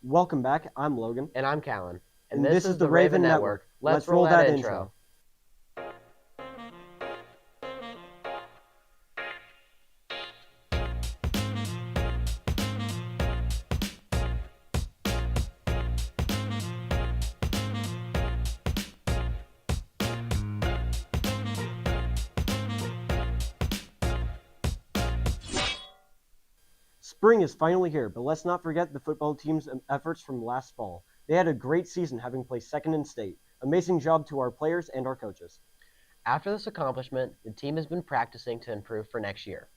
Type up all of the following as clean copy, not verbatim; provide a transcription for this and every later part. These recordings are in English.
Welcome back. I'm Logan. And I'm Callan. And this is the Raven Network. Let's roll that intro. Spring is finally here, but let's not forget the football team's efforts from last fall. They had a great season, having placed second in state. Amazing job to our players and our coaches. After this accomplishment, the team has been practicing to improve for next year.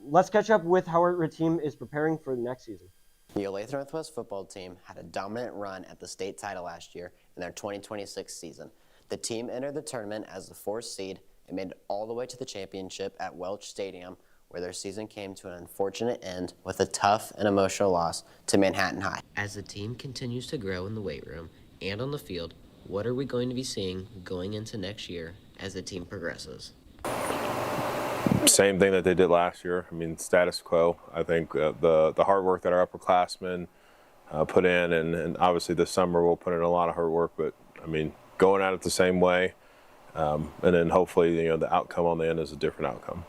Let's catch up with how our team is preparing for next season. The Olathe Northwest football team had a dominant run at the state title last year in their 2026 season. The team entered the tournament as the 4th seed and made it all the way to the championship at Welch Stadium, where their season came to an unfortunate end with a tough and emotional loss to Manhattan High. As the team continues to grow in the weight room and on the field, what are we going to be seeing going into next year as the team progresses? Same thing that they did last year. I mean, status quo. I think the hard work that our upperclassmen put in, and obviously this summer we'll put in a lot of hard work, but I mean, going at it the same way, and then hopefully, the outcome on the end is a different outcome.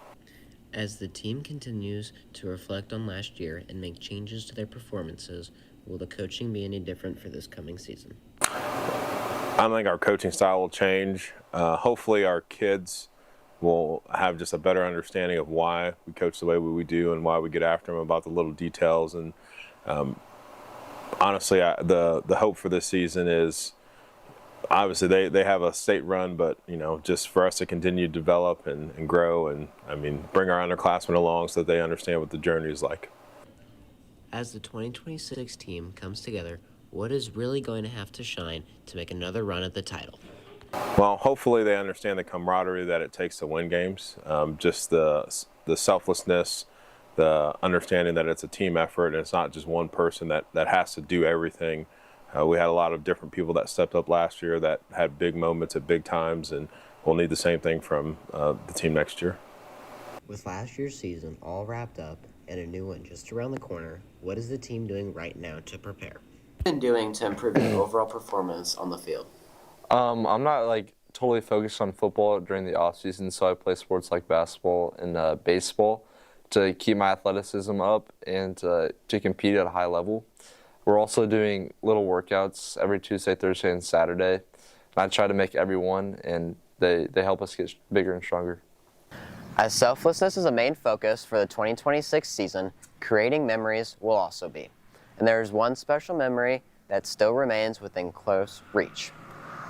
As the team continues to reflect on last year and make changes to their performances, will the coaching be any different for this coming season? I think our coaching style will change. Hopefully our kids will have just a better understanding of why we coach the way we do and why we get after them about the little details. And honestly, the hope for this season is, obviously they have a state run, but just for us to continue to develop and grow, and bring our underclassmen along so that they understand what the journey is like. As the 2026 team comes together, what is really going to have to shine to make another run at the title? Well, hopefully they understand the camaraderie that it takes to win games, just the selflessness, the understanding that it's a team effort and it's not just one person that has to do everything. We had a lot of different people that stepped up last year that had big moments at big times, and we'll need the same thing from the team next year. With last year's season all wrapped up and a new one just around the corner, what is the team doing right now to prepare? What have you been doing to improve your overall performance on the field? I'm not totally focused on football during the off season, so I play sports like basketball and baseball to keep my athleticism up and to compete at a high level. We're also doing little workouts every Tuesday, Thursday, and Saturday. And I try to make every one, and they help us get bigger and stronger. As selflessness is a main focus for the 2026 season, creating memories will also be. And there is one special memory that still remains within close reach: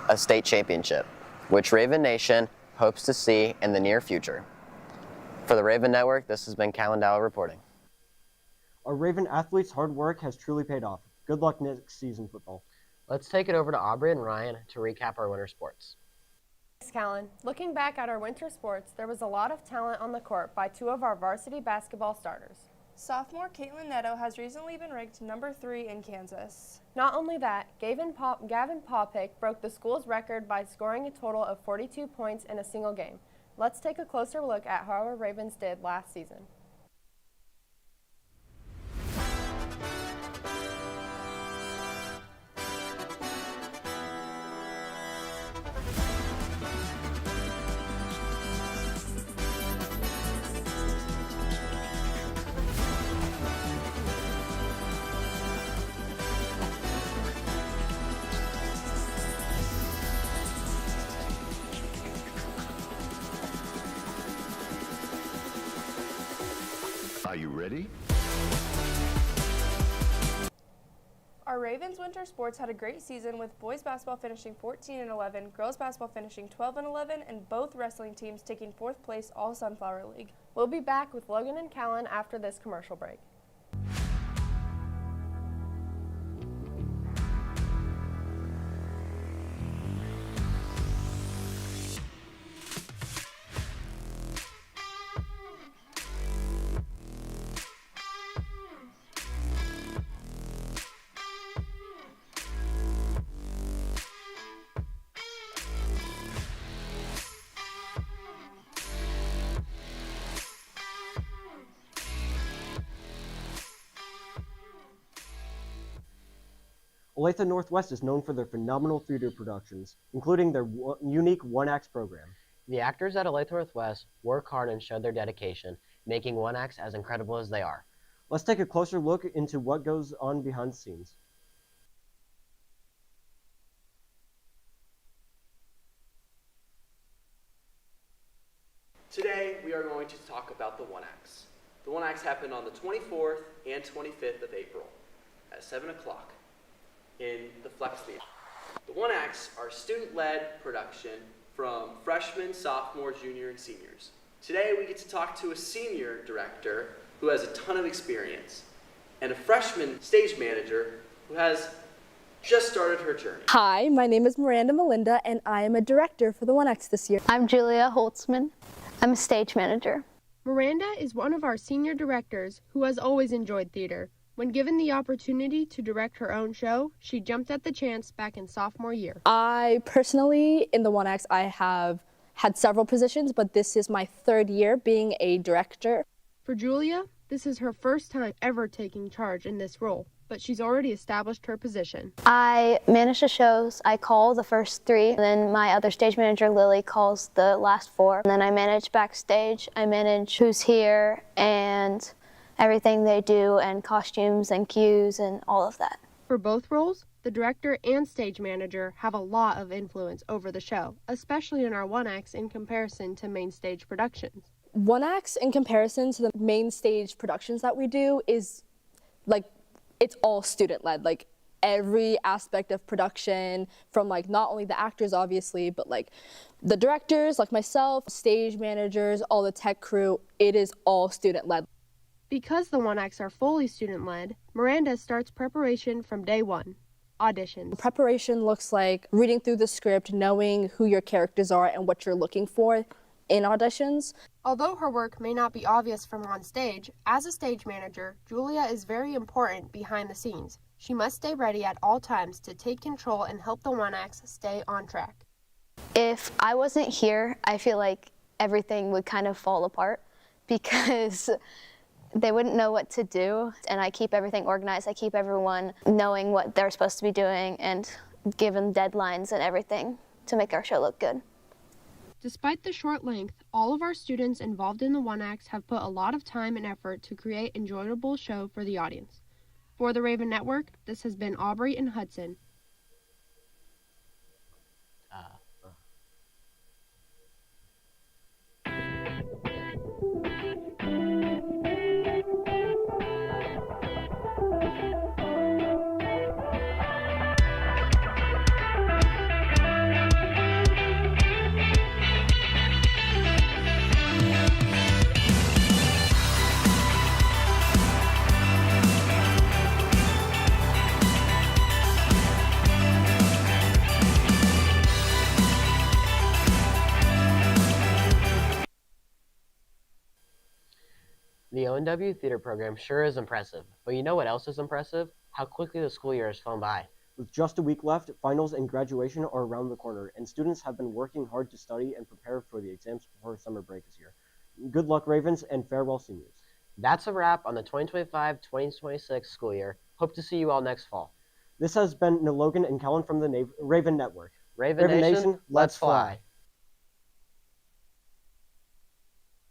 a state championship, which Raven Nation hopes to see in the near future. For the Raven Network, this has been Callan Dowell reporting. Our Raven athletes' hard work has truly paid off. Good luck next season, football. Let's take it over to Aubrey and Ryan to recap our winter sports. Thanks, Callan. Looking back at our winter sports, there was a lot of talent on the court by 2 of our varsity basketball starters. Sophomore Caitlin Netto has recently been ranked number 3 in Kansas. Not only that, Gavin Popick broke the school's record by scoring a total of 42 points in a single game. Let's take a closer look at how our Ravens did last season. Are you ready? Our Ravens winter sports had a great season, with boys basketball finishing 14-11, girls basketball finishing 12-11, and both wrestling teams taking 4th place all Sunflower League. We'll be back with Logan and Callan after this commercial break. Olathe Northwest is known for their phenomenal theater productions, including their unique one-act program. The actors at Olathe Northwest work hard and show their dedication, making one acts as incredible as they are. Let's take a closer look into what goes on behind the scenes. Today, we are going to talk about the One Acts. The One Acts happened on the 24th and 25th of April at 7 o'clock in the Flex Theater. The One Acts are student-led production from freshmen, sophomores, juniors, and seniors. Today, we get to talk to a senior director who has a ton of experience and a freshman stage manager who has just started her journey. Hi, my name is Miranda Melinda, and I am a director for the One Acts this year. I'm Julia Holtzman. I'm a stage manager. Miranda is one of our senior directors who has always enjoyed theater. When given the opportunity to direct her own show, she jumped at the chance back in sophomore year. I personally, in the One Acts, I have had several positions, but this is my third year being a director. For Julia, this is her first time ever taking charge in this role, but she's already established her position. I manage the shows. I call the first 3, and then my other stage manager, Lily, calls the last 4. And then I manage backstage. I manage who's here and everything they do, and costumes and cues and all of that. For both roles, the director and stage manager have a lot of influence over the show, especially in our One Acts in comparison to main stage productions. One Acts, in comparison to the main stage productions that we do, is like, it's all student-led. Like, every aspect of production, from like not only the actors obviously, but like the directors, like myself, stage managers, all the tech crew, it is all student-led. Because the One Acts are fully student-led, Miranda starts preparation from day one. Auditions. Preparation looks like reading through the script, knowing who your characters are and what you're looking for in auditions. Although her work may not be obvious from on stage, as a stage manager, Julia is very important behind the scenes. She must stay ready at all times to take control and help the One Acts stay on track. If I wasn't here, I feel like everything would kind of fall apart because they wouldn't know what to do, and I keep everything organized. I keep everyone knowing what they're supposed to be doing and given deadlines and everything to make our show look good. Despite the short length, all of our students involved in the One Acts have put a lot of time and effort to create an enjoyable show for the audience. For the Raven Network, this has been Aubrey and Hudson. The ONW theater program sure is impressive, but you know what else is impressive? How quickly the school year has flown by. With just a week left, finals and graduation are around the corner, and students have been working hard to study and prepare for the exams before summer break this year. Good luck, Ravens, and farewell, seniors. That's a wrap on the 2025-2026 school year. Hope to see you all next fall. This has been Logan and Kellen from the Raven Network. Raven Nation, let's fly.